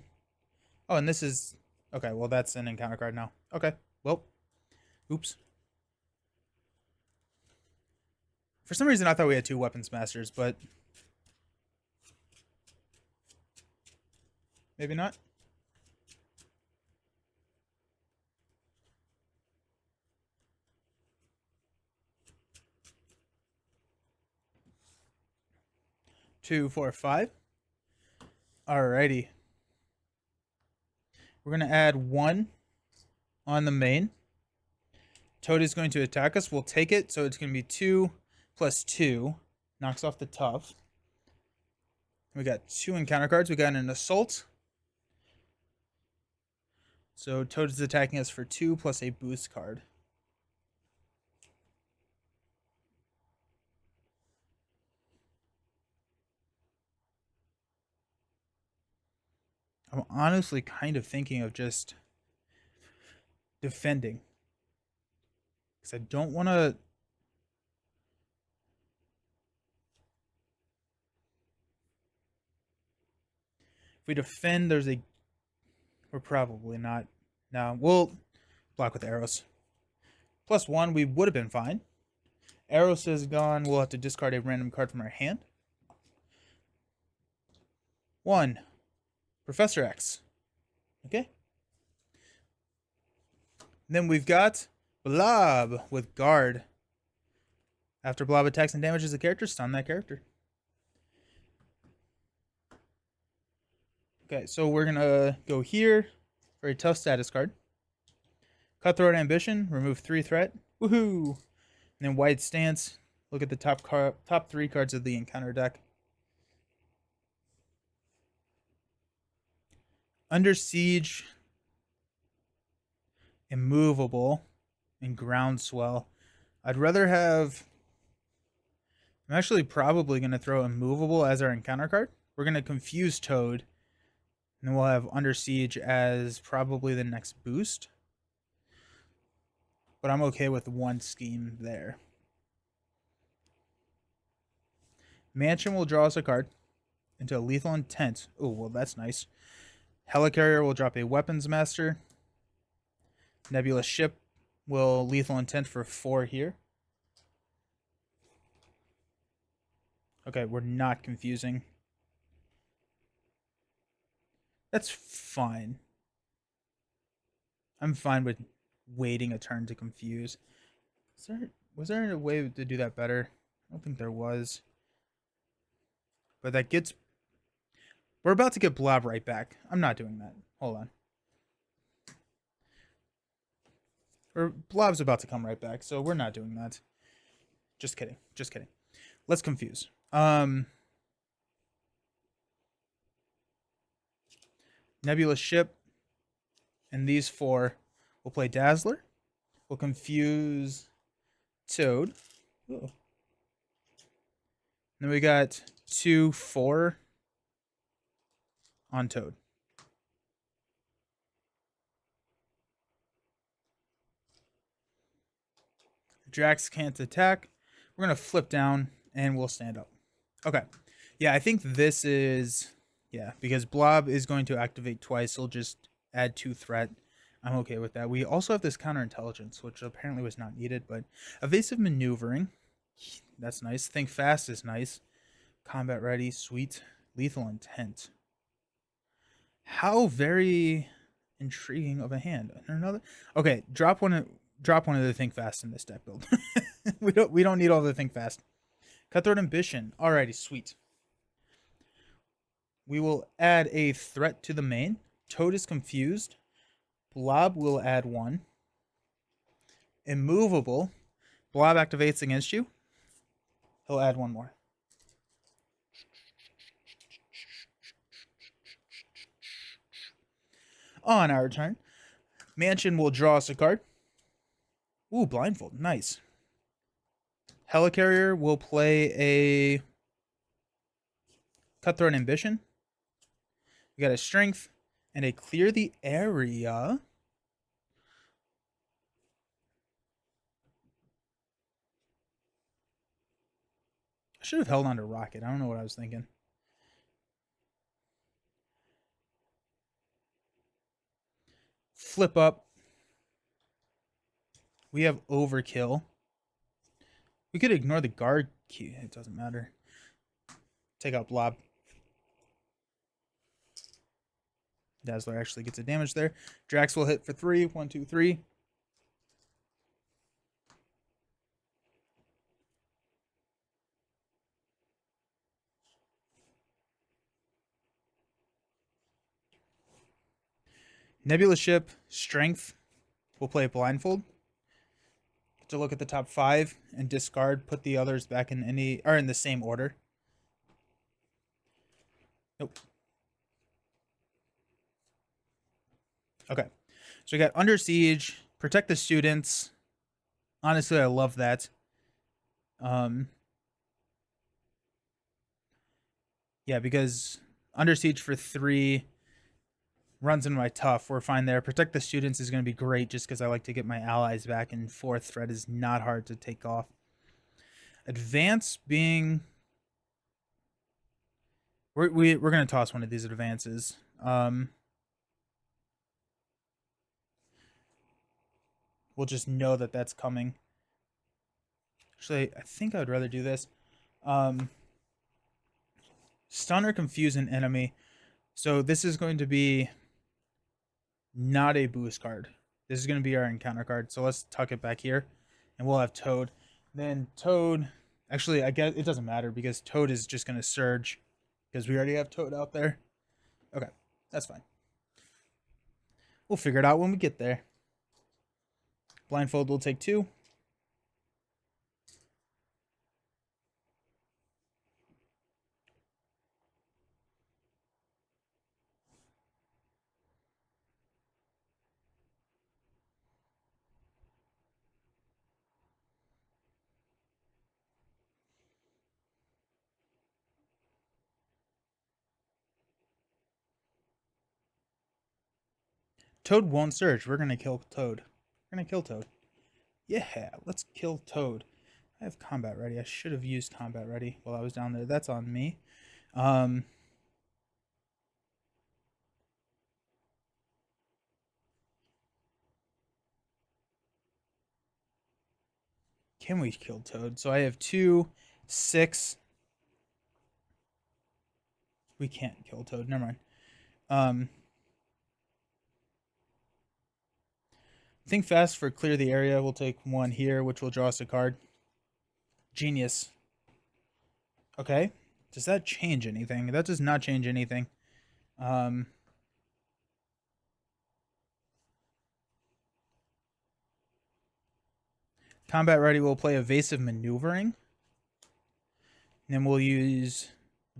Oh, and this is... Okay, well, that's an encounter card now. Okay, well. Oops. For some reason, I thought we had 2 Weapons Masters, but... Maybe not. Two, 4, 5. Alrighty. We're going to add 1 on the main. Toad is going to attack us. We'll take it, so it's going to be 2 plus 2. Knocks off the tough. We got 2 encounter cards. We got an assault. So Toad is attacking us for 2 plus a boost card. I'm honestly kind of thinking of just defending. Because I don't want to... If we defend, there's a... We're probably not. No, we'll block with arrows. +1, we would have been fine. Arrows is gone. We'll have to discard a random card from our hand. 1. Professor X. Okay. And then we've got Blob with Guard. After Blob attacks and damages a character, stun that character. Okay, so we're going to go here for a tough status card. Cutthroat Ambition, remove 3 threat. Woohoo! And then Wide Stance, look at the top 3 cards of the encounter deck. Under Siege, Immovable, and Groundswell. I'd rather have... I'm actually probably going to throw Immovable as our encounter card. We're going to confuse Toad. And then we'll have Under Siege as probably the next boost. But I'm okay with 1 scheme there. Mansion will draw us a card into a Lethal Intent. Oh, well, that's nice. Helicarrier will drop a Weapons Master. Nebula Ship will Lethal Intent for 4 here. Okay, we're not confusing. That's fine. I'm fine with waiting a turn to confuse. Was there a way to do that better? I don't think there was. But that gets... We're about to get Blob right back. I'm not doing that. Hold on. Blob's about to come right back, so we're not doing that. Just kidding. Just kidding. Let's confuse. Nebula ship, and these four will play Dazzler. We'll confuse Toad. Ooh. Then we got 2/4 on Toad. Drax can't attack. We're going to flip down and we'll stand up. Okay. Yeah, I think this is... Yeah, because Blob is going to activate twice. He'll just add 2 threat. I'm okay with that. We also have this counterintelligence, which apparently was not needed, but evasive maneuvering. That's nice. Think fast is nice. Combat ready, sweet. Lethal intent. How very intriguing of a hand. Another. Okay, drop one of the think fast in this deck build. we don't need all the think fast. Cutthroat ambition. Alrighty, sweet. We will add a threat to the main. Toad is confused. Blob will add 1. Immovable. Blob activates against you. He'll add 1 more. On our turn, Mansion will draw us a card. Ooh, blindfold. Nice. Helicarrier will play a Cutthroat Ambition. We got a Strength and a Clear the Area. I should have held on to Rocket. I don't know what I was thinking. Flip up. We have Overkill. We could ignore the guard key. It doesn't matter. Take out Blob. Dazzler actually gets a damage there. Drax will hit for 3. 1, 2, 3. Nebula ship, Strength. We'll play Blindfold. To look at the top 5 and discard, put the others back in in the same order. Nope. Okay. So we got Under Siege, Protect the Students. Honestly, I love that. Yeah, because Under Siege for 3 runs in my tough. We're fine there. Protect the Students is going to be great just because I like to get my allies back, and 4th threat is not hard to take off. Advance being... We're going to toss one of these advances. We'll just know that that's coming. Actually, I think I would rather do this. Stun or confuse an enemy. So this is going to be not a boost card. This is going to be our encounter card. So let's tuck it back here. And we'll have Toad. Then Toad... Actually, I guess it doesn't matter because Toad is just going to surge. Because we already have Toad out there. Okay, that's fine. We'll figure it out when we get there. Blindfold will take 2. Toad won't surge. We're going to kill Toad. We're going to kill Toad. Yeah, let's kill Toad. I have combat ready. I should have used combat ready while I was down there. That's on me. Can we kill Toad? So I have 2, 6. We can't kill Toad. Never mind. Think fast for clear the area. We'll take one here, which will draw us a card. Genius. Okay. Does that change anything? That does not change anything. Combat ready will play evasive maneuvering. And then we'll use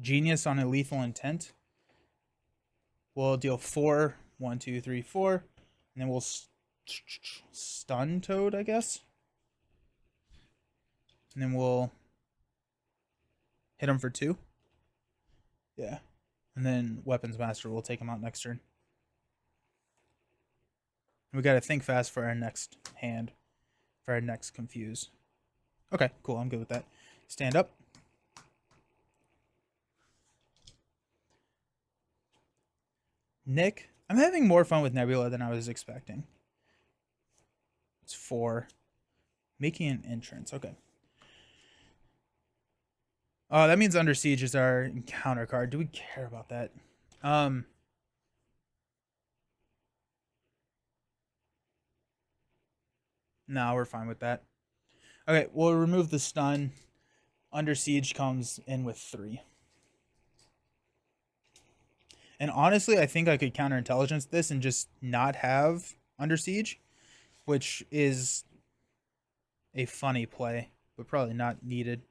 Genius on a lethal intent. We'll deal 4. 1, 2, 3, 4. And then we'll stun Toad, I guess. And then we'll hit him for 2. Yeah. And then Weapons Master will take him out next turn. We gotta think fast for our next hand. For our next Confuse. Okay, cool. I'm good with that. Stand up. Nick. I'm having more fun with Nebula than I was expecting. It's 4. Making an entrance. Okay. Oh, that means Under Siege is our encounter card. Do we care about that? No, we're fine with that. Okay, we'll remove the stun. Under Siege comes in with 3. And honestly, I think I could counterintelligence this and just not have Under Siege, which is a funny play, but probably not needed.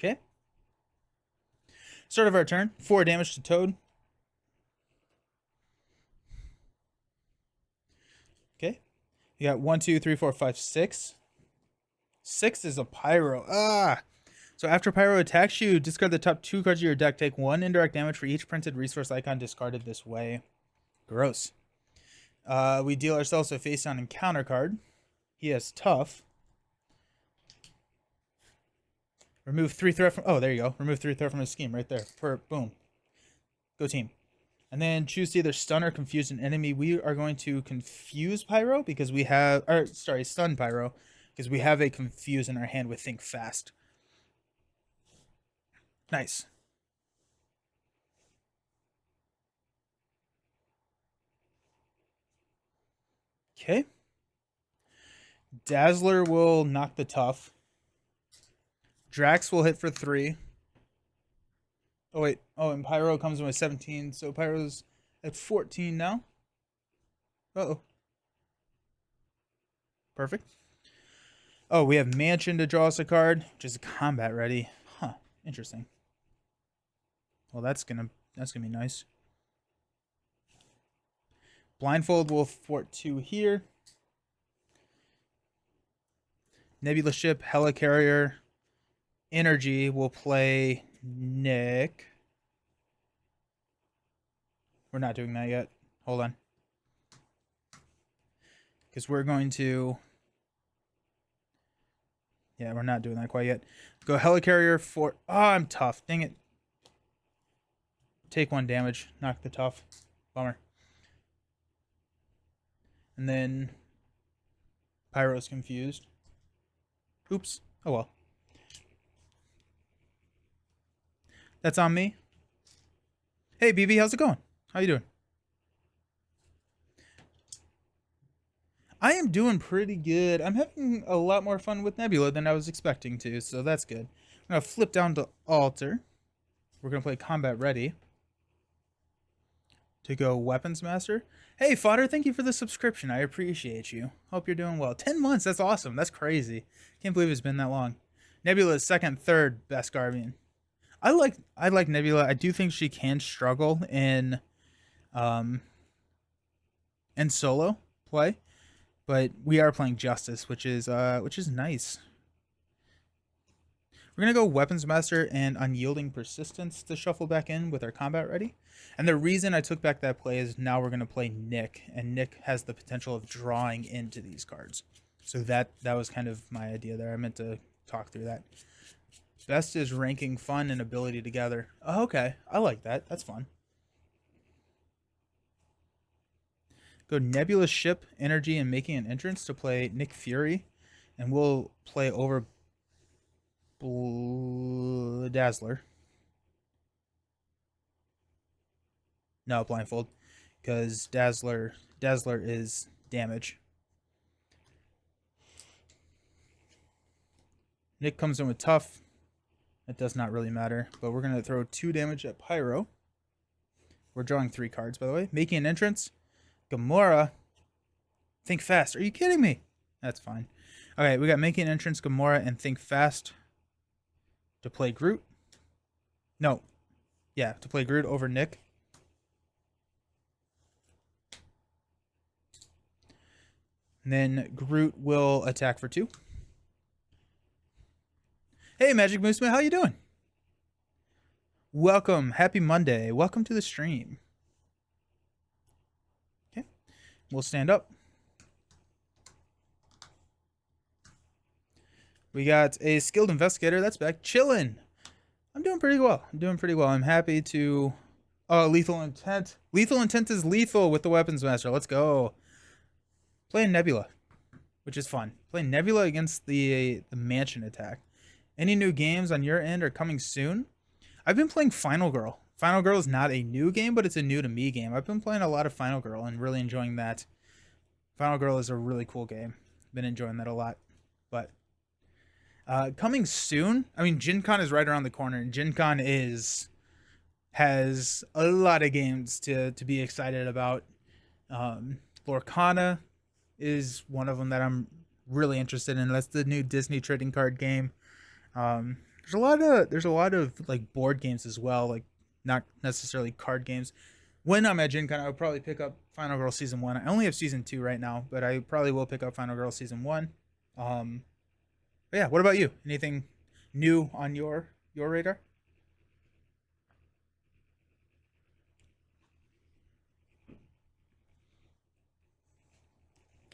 Okay. Start of our turn. 4 damage to Toad. Okay. You got 1, 2, 3, 4, 5, 6. 6 is a Pyro. Ah! So after Pyro attacks you, discard the top 2 cards of your deck. Take 1 indirect damage for each printed resource icon discarded this way. Gross. We deal ourselves a face-down encounter card. He has Tough. Remove 3 threat from... Oh, there you go. Remove 3 threat from his scheme right there. Boom. Go team. And then choose to either stun or confuse an enemy. We are going to confuse Pyro because we have... Or, sorry, stun Pyro because we have a confuse in our hand with Think Fast. Nice. Okay. Dazzler will knock the Tough. Drax will hit for 3. Oh, wait. Oh, and Pyro comes in with 17. So Pyro's at 14 now. Uh-oh. Perfect. Oh, we have Mansion to draw us a card, which is a combat ready. Huh. Interesting. Well, that's gonna be nice. Blindfold will fort 2 here. Nebula Ship, Helicarrier, Energy will play Nick. We're not doing that yet. Hold on. Because we're going to... Yeah, we're not doing that quite yet. Go Helicarrier for... Oh, I'm Tough. Dang it. Take 1 damage. Knock the Tough. Bummer. And then... Pyro's confused. Oops. Oh well. That's on me. Hey, BB, how's it going? How you doing? I am doing pretty good. I'm having a lot more fun with Nebula than I was expecting to, so that's good. I'm going to flip down to Altar. We're going to play Combat Ready. To go Weapons Master. Hey, Fodder, thank you for the subscription. I appreciate you. Hope you're doing well. 10 months, that's awesome. That's crazy. Can't believe it's been that long. Nebula's second, third best Guardian. I like Nebula. I do think she can struggle in solo play, but we are playing Justice, which is nice. We're gonna go Weapons Master and Unyielding Persistence to shuffle back in with our combat ready. And the reason I took back that play is now we're gonna play Nick, and Nick has the potential of drawing into these cards. So that was kind of my idea there. I meant to talk through that. Best is ranking fun and ability together. Oh, okay, I like that. That's fun. Go Nebula Ship, Energy, and Making an Entrance to play Nick Fury. And we'll play over Dazzler. No, Blindfold. because Dazzler is damage. Nick comes in with tough. It does not really matter, but we're going to throw 2 damage at Pyro. We're drawing 3 cards, by the way. Making an entrance. Gamora. Think fast. Are you kidding me? That's fine. Okay, we got Making an Entrance, Gamora, and Think Fast to play Groot. No. Yeah, to play Groot over Nick. And then Groot will attack for 2. Hey, Magic Mooseman, how you doing? Welcome. Happy Monday. Welcome to the stream. Okay. We'll stand up. We got a Skilled Investigator. That's back. Chillin'. I'm doing pretty well. I'm happy to... Oh, Lethal Intent. Lethal Intent is lethal with the Weapons Master. Let's go. Playing Nebula, which is fun. Playing Nebula against the Mansion attack. Any new games on your end are coming soon? I've been playing Final Girl. Final Girl is not a new game, but it's a new to me game. I've been playing a lot of Final Girl and really enjoying that. Final Girl is a really cool game. Been enjoying that a lot. But coming soon, I mean, Gen Con is right around the corner, and Gen Con has a lot of games to be excited about. Lorcana is one of them that I'm really interested in. That's the new Disney trading card game. There's a lot of like board games as well, like not necessarily card games. When I'm at Gen Con, I would probably pick up Final Girl Season 1. I only have Season 2 right now, but I probably will pick up Final Girl Season 1. But yeah, what about you? Anything new on your radar?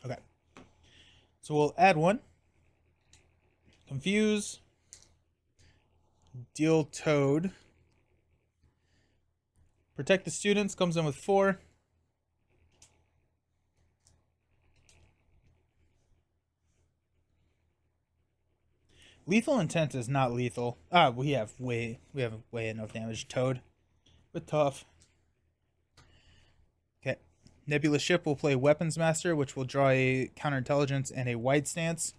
Okay. So we'll add 1. Confuse. Deal Toad. Protect the Students comes in with 4. Lethal Intent is not lethal. We have way enough damage. Toad with tough. Okay. Nebula Ship will play Weapons Master, which will draw a Counterintelligence and a Wide Stance.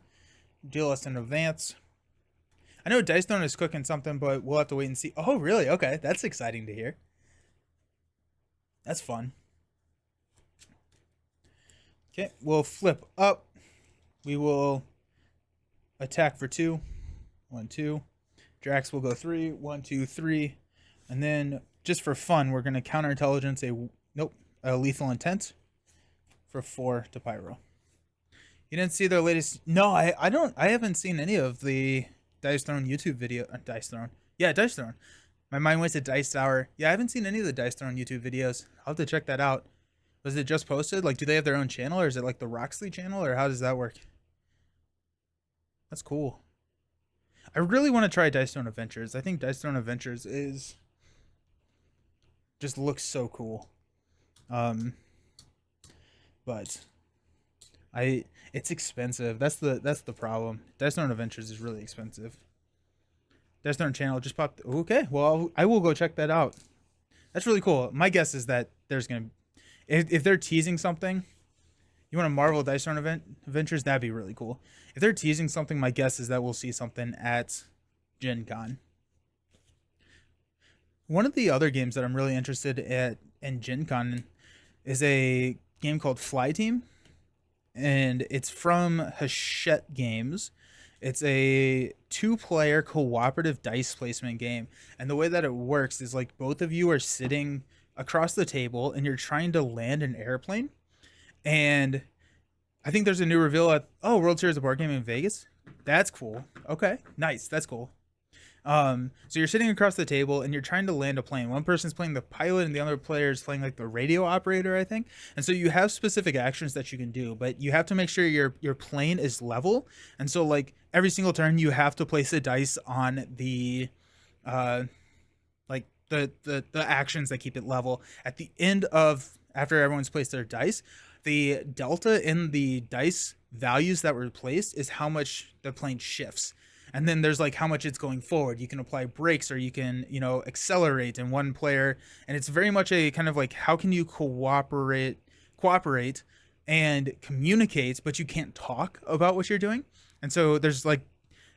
Deal us in advance. I know Dice Throne is cooking something, but we'll have to wait and see. Oh, really? Okay, that's exciting to hear. That's fun. Okay, we'll flip up. We will attack for 2. 1, 2. Drax will go 3. 1, 2, 3. And then, just for fun, we're going to Counterintelligence a Lethal Intent for 4 to Pyro. You didn't see their latest... No, I haven't seen any of the Dice Throne YouTube video. Dice Throne. Yeah, Dice Throne. My mind went to Dice Tower. Yeah, I haven't seen any of the Dice Throne YouTube videos. I'll have to check that out. Was it just posted? Like, do they have their own channel, or is it like the Roxley channel, or how does that work? That's cool. I really want to try Dice Throne Adventures. I think Dice Throne Adventures just looks so cool. But it's expensive. That's the problem. Dice Throne Adventures is really expensive. Dice Throne channel just popped. Okay, well I will go check that out. That's really cool. My guess is that there's gonna, if they're teasing something, you want a Marvel Dice Throne Adventures, that'd be really cool. If they're teasing something, my guess is that we'll see something at Gen Con. One of the other games that I'm really interested in Gen Con is a game called Fly Team, and it's from Hachette Games. It's a 2-player cooperative dice placement game, and the way that it works is like both of you are sitting across the table and you're trying to land an airplane. And I think there's a new reveal at World Series of Board Game in Vegas. That's cool. Okay, nice. That's cool. So you're sitting across the table and you're trying to land a plane. One person's playing the pilot and the other player is playing like the radio operator, I think. And so you have specific actions that you can do, but you have to make sure your plane is level. And so like every single turn you have to place a dice on the like the actions that keep it level. At the end of, after everyone's placed their dice, the delta in the dice values that were placed is how much the plane shifts. And then there's like how much it's going forward. You can apply brakes or you can, accelerate in one player. And it's very much a kind of like how can you cooperate and communicate, but you can't talk about what you're doing. And so there's like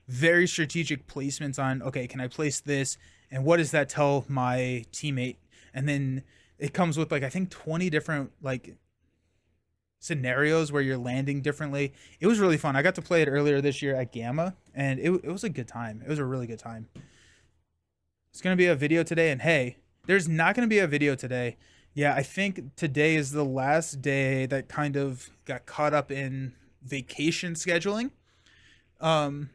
very strategic placements on, okay, can I place this? And what does that tell my teammate? And then it comes with like, I think 20 different like scenarios where you're landing differently. It was really fun. I got to play it earlier this year at Gamma, and it was a good time. It was a really good time. It's going to be a video today, and hey, there's not going to be a video today. Yeah, I think today is the last day that kind of got caught up in vacation scheduling. I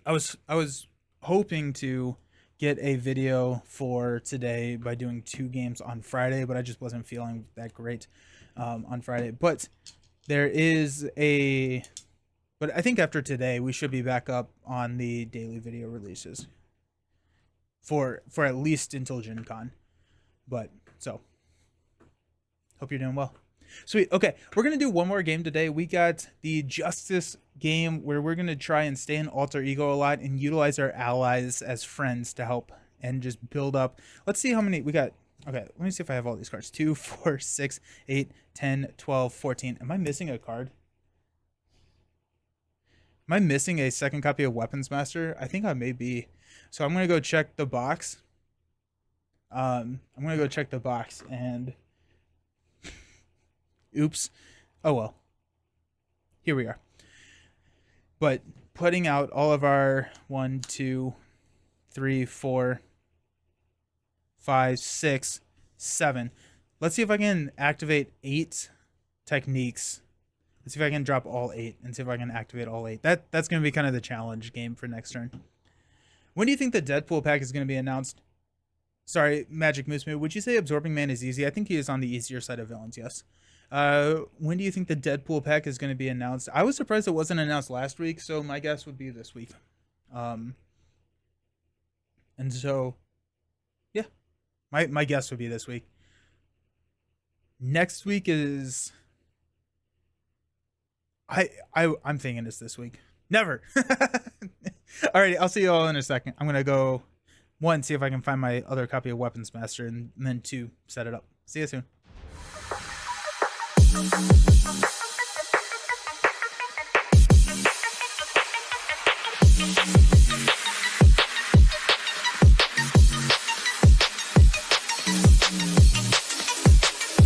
was hoping to get a video for today by doing 2 games on Friday, but I just wasn't feeling that great on Friday. But but I think after today we should be back up on the daily video releases for at least until Gen Con. But so hope you're doing well. Sweet. Okay, we're gonna do one more game today. We got the Justice game where we're gonna try and stay in alter ego a lot and utilize our allies as friends to help and just build up. Let's see how many we got. Okay, let me see if I have all these cards. 2, 4, 6, 8, 10, 12, 14. Am I missing a card? Am I missing a second copy of Weapons Master? I think I may be. So I'm gonna go check the box. I'm gonna go check the box and oops. Oh well. Here we are. But putting out all of our 1, 2, 3, 4, 5, 6, 7. Let's see if I can activate 8 techniques. Let's see if I can drop all 8 and see if I can activate all 8. That's going to be kind of the challenge game for next turn. When do you think the Deadpool pack is going to be announced? Sorry, Magic Moose Moo. Would you say Absorbing Man is easy? I think he is on the easier side of villains, yes. When do you think the Deadpool pack is going to be announced? I was surprised it wasn't announced last week, so my guess would be this week. And so, yeah, my guess would be this week. Next week is... I'm thinking it's this week. Never. Alrighty, I'll see you all in a second. I'm going to go, 1, see if I can find my other copy of Weapons Master, and then 2, set it up. See you soon.